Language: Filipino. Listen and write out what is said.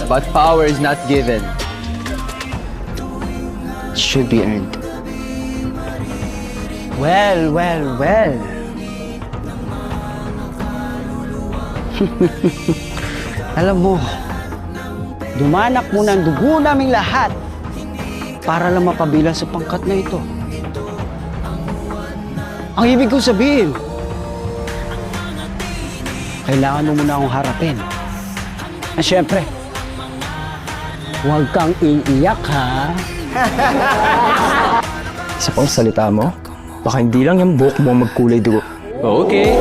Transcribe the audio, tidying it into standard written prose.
but power is not given. It should be earned. Well. Alam mo, dumanak muna ang dugo naming lahat para lang mapabilang sa pangkat na ito. Ang ibig kong sabihin, kailangan mo muna akong harapin. At syempre, huwag kang iiyak, ha? Isa pang salita mo, baka hindi lang yung buhok mo magkulay dugo. Okay.